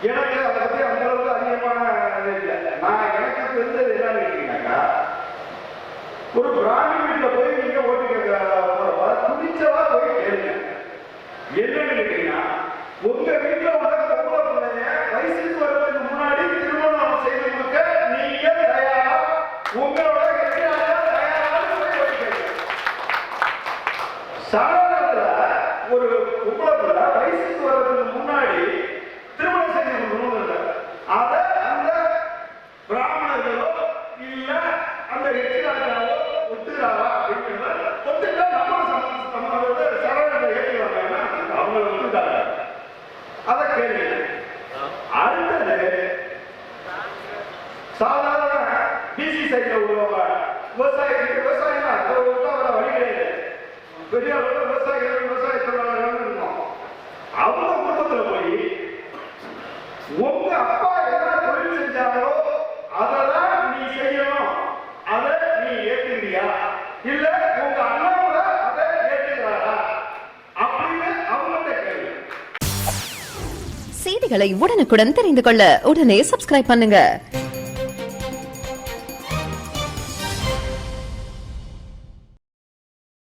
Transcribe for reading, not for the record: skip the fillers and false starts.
எனக்கு அதை பத்தி அந்த அளவுக்கு அதிகமான இல்லை. நான் எனக்கு தெரிஞ்சது என்னன்னு கேட்டீங்கன்னாக்கா, ஒரு பிராமி வீட்டுல போய் நீங்க ஓட்டு கேட்க துணிச்சவா போய் கேளுங்க. என்னன்னு கேட்டீங்கன்னா, உங்க வீட்டுல உள்ள பொம்பளை பிள்ளைய வயசுக்கு வர்றதுக்கு முன்னாடி திருமணம் செய்து கொடுக்க நீங்க தயாரா, உங்களோட கட்சியாளர் தயாரா போய் ஓட்டு கேட்க. சாதாரணத்துல ஒரு பொம்பளை பிள்ளை வயசுக்கு வர்றதுக்கு முன்னாடி திருமணம் செய்து கொடுக்கணும். அதை அந்த பிராமணர்களோ இல்ல அந்த கட்சியாளர்களோ ஒத்துக்கிறாரா அப்படிங்கிறத ஒத்துட்டா நம்மளோட சரணத்தை ஏற்றுக்கிறாங்க. அவங்க ஒத்துட்டாங்க. அதை கேள்வி. அடுத்தது சாதாரண பிசி சைட்ல உள்ளவங்க விவசாயம் வர வழி கிடையாது. பெரிய விவசாயிகள் விவசாய தொழிலாளர்கள் இருக்கும். அவங்க குடும்பத்துல போய் உங்க அப்பா என்ன தொழில் செஞ்சாங்களோ அதெல்லாம் நீ செய்யணும், அதை நீ ஏற்றுக்கிறியா இல்ல உங்க அண்ணா கூட அதை ஏற்றுக்கிறாரா அப்படின்னு அவங்கள்ட்ட கேள்வி. செய்திகளை உடனுக்குடன் தெரிந்து கொள்ள உடனே சப்ஸ்கிரைப் பண்ணுங்க.